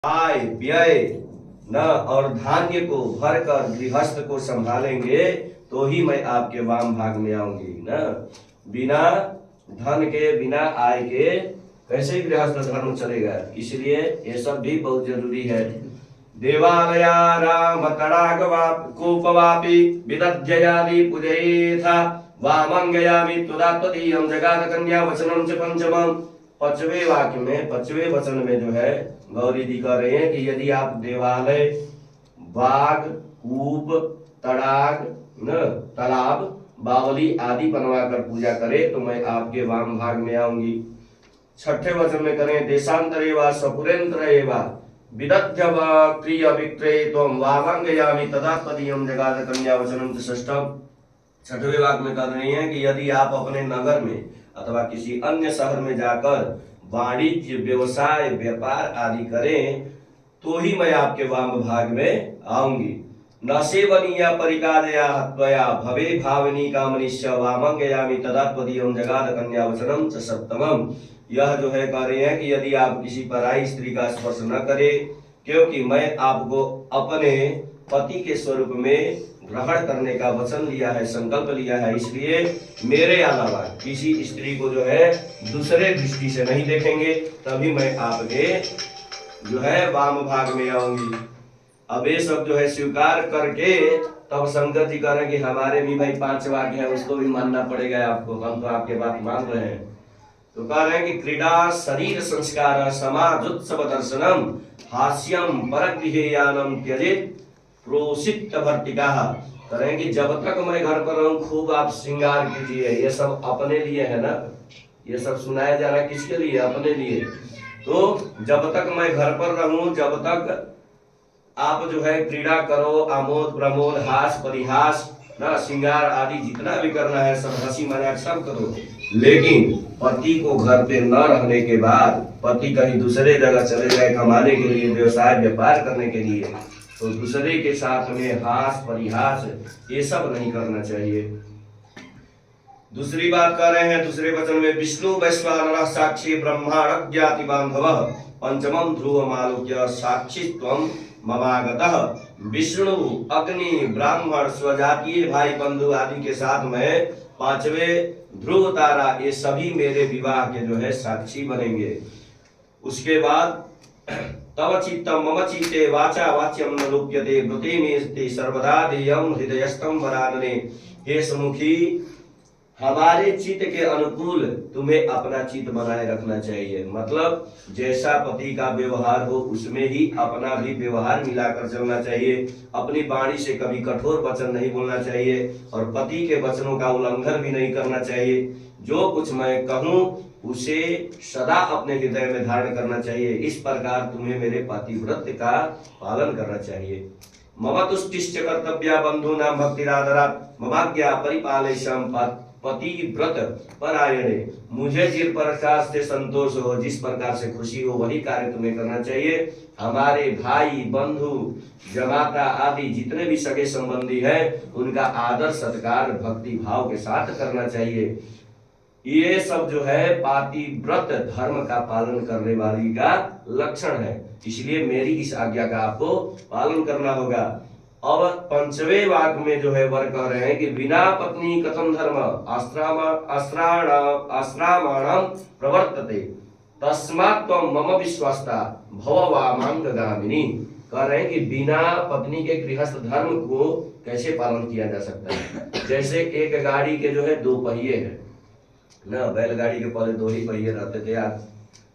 आय व्यय न और धान्य को भर कर गृहस्थ को संभालेंगे तो ही मैं आपके वाम भाग में आऊंगी न। बिना धन के बिना आय के कैसे गृहस्थ धर्म चलेगा, इसलिए ये सब भी बहुत जरूरी है। देवालया राम तड़ाग कूपवापि विदध्ययामि पूजयेथा वामंगयामि तुदात्वदीयं जगाद कन्या वचनम च पंचमम। पांचवें वाक्य में, पांचवें वचन में जो है गौरी जी कह रहे हैं कि यदि आप देवालय, बाग, कूप, तड़ाग न तालाब, बावली आदि बनवा कर पूजा करें तो मैं आपके वाम भाग में आऊंगी। छठे वचन में करें देशांतरे वा सपुरेंद्र वा विदध्य क्रिय विक्रय त्वं वामंगयामि तदात्पदीयं जगाद कन्या वचनम च षष्ठम। छठवें वाक्य में कर रहे हैं कि यदि आप अपने नगर में अथवा किसी अन्य शहर में जाकर वाणिज्य, व्यवसाय, व्यापार आदि करें तो ही मैं आपके वाम भाग में आऊंगी। न सेवनीय परिकादया त्वया भवे भावनी कामनिश्च वामंगयामि तदात्पदीयं जगाद कन्या वचनम च सप्तमम। यह जो है कह रहे हैं कि यदि आप किसी पराई स्त्री का स्पर्श न करें, क्योंकि मैं आपको अपने पति के स्वरूप में ग्रहण करने का वचन लिया है, संकल्प लिया है, इसलिए मेरे अलावा किसी स्त्री को जो है दूसरे दृष्टि से नहीं देखेंगे, तभी मैं आपके जो है वाम भाग में आऊंगी। अब ये सब जो है स्वीकार करके तब शंकर जी कह रहे हैं कि हमारे भी भाई 5 वाक्य है, उसको भी मानना पड़ेगा आपको, हम तो आपके बात मान रहे हैं। तो कह रहे हैं कि क्रीड़ा शरीर संस्कार समाजोत्सव दर्शनम हास्यम परगृहेयानम त्यजेत प्रोसित भर्तिका। कह रहे हैं कि जब तक मैं घर पर रहूं खूब आप श्रृंगार कीजिए। ये सब अपने लिए है ना, ये सब सुनाया जा रहा है किसके लिए? अपने लिए। तो जब तक मैं घर पर रहूं, जब तक आप जो है क्रीड़ा करो, आमोद प्रमोद, हास परिहास ना, श्रृंगार आदि जितना भी करना है सब हंसी मजाक सब करो। लेकिन पति को घर पे न रहने के बाद, पति कहीं दूसरे जगह चले गए कमाने के लिए, व्यवसाय व्यापार करने के लिए, तो दूसरे के साथ में हास परिहास ये सब नहीं करना चाहिए। दूसरी बात कर रहे हैं दूसरे वचन में, विष्णु वैश्वानरः साक्षी ब्रह्मांड ज्ञाति बांधवः पंचमम ध्रुवम आलोक्य साक्षित्वम ममागतः। विष्णु, अग्नि, ब्राह्मण, स्वजातीय भाई बंधु आदि के साथ में 5वें ध्रुव तारा, ये सभी मेरे विवाह के जो है साक्षी बनेंगे। उसके बाद तव चित्तम मम चित्ते वाचा वाच्यम न लोप्यते ब्रुते मेस्ते सर्वदा देयम हृदयस्थम वरानने। हे समुखी, हमारे चित्त के अनुकूल तुम्हें अपना चित्त बनाए रखना चाहिए। मतलब जैसा पति का व्यवहार हो उसमें ही अपना भी व्यवहार मिलाकर चलना चाहिए। अपनी वाणी से कभी कठोर वचन नहीं बोलना चाहिए और पति के वचनों का उल्लंघन भी नहीं करना चाहिए। जो कुछ मैं कहूँ उसे सदा अपने हृदय में धारण करना चाहिए। इस प्रकार तुम्हें मेरे पतिव्रत का पालन करना चाहिए। मम तुष्टिश्च कर्तव्या बंधूनां भक्तिरादरात् ममाज्ञा परिपालयिष्यं पतिव्रत परायणे। मुझे जिस प्रकार से संतोष हो, जिस प्रकार से खुशी हो, वही कार्य तुम्हें करना चाहिए। हमारे भाई बंधु जमाता आदि जितने भी सगे संबंधी हैं उनका आदर सत्कार भक्ति भाव के साथ करना चाहिए। ये सब जो है पातिव्रत धर्म का पालन करने वाली का लक्षण है, इसलिए मेरी इस आज्ञा का आपको पालन करना होगा। अब 5वें वाक्य में जो है वर कह रहे हैं कि बिना पत्नी कथम धर्म आश्रामाणम प्रवर्तते तस्मात् त्वं मम विश्वास्ता भव वामांगगामिनी। कह रहे हैं कि बिना पत्नी के गृहस्थ धर्म को कैसे पालन किया जा सकता है। जैसे एक गाड़ी के जो है 2 पहिए हैं ना, बैलगाड़ी के पहले 2 ही पहिए रहते थे, आज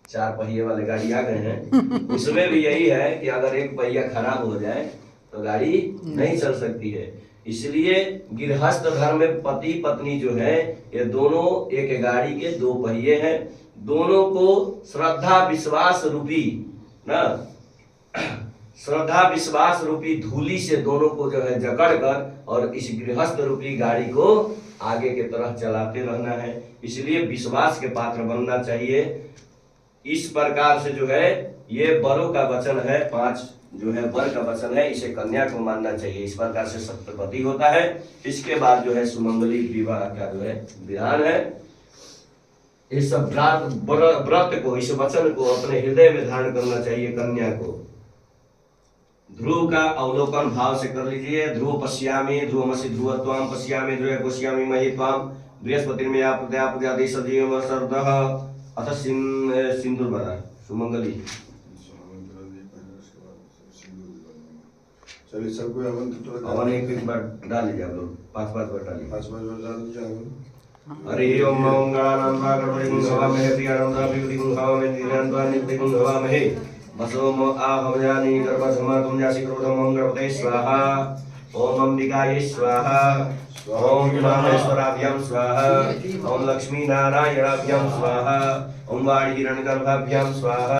4 पहिए वाले गाड़ी आ गए हैं। उसमें भी यही है कि अगर एक पहिया खराब हो जाए तो गाड़ी नहीं चल सकती है। इसलिए गृहस्थ धर्म में पति पत्नी जो है ये दोनों एक गाड़ी के 2 पहिए हैं। दोनों को श्रद्धा विश्वास रूपी ना, श्रद्धा विश्वास रूपी धूली से दोनों को जो है जकड़ कर और इस गृहस्थ रूपी गाड़ी को आगे के तरफ चलाते रहना है। इसलिए विश्वास के पात्र बनना चाहिए। इस प्रकार से जो है ये वरों का वचन है, 5 जो है वर का वचन है, इसे कन्या को मानना चाहिए। इस प्रकार से सप्तपदी होता है। इसके बाद जो है सुमंगली विवाह का जो है विधान है। इस व्रत को, इस वचन को अपने हृदय में धारण करना चाहिए कन्या को। ध्रुव का अवलोकन भाव से कर लीजिए। ध्रुव पश्यामि, ध्रुवमसि ध्रुवत्वाम पश्यामि, ध्रुव पश्यामि महि त्वाम, बृहस्पतिर्मया प्रजापति सजीव सर्दः अथ सिंदूर सुमंगली। चलिए सबको हवन एक बार डाल लीजिए आप लोग, 5-5 बार डालिए। 5-5 बार डाल दीजिए हवन। हरि ओम मंगलानां भागवतं भवामहे प्रियानंदा विभूतिं भवामहे दीनान्त्वां नित्यं भवामहे वसोम आहवयानि गर्भसमातुं जासि क्रोधं मंगलवते स्वाहा। ओम अंबिकायै स्वाहा। ओम विमानेश्वराभ्यां स्वाहा। ओम लक्ष्मी नारायणाभ्यां स्वाहा। ओम वाणी हिरण्यगर्भाभ्यां स्वाहा।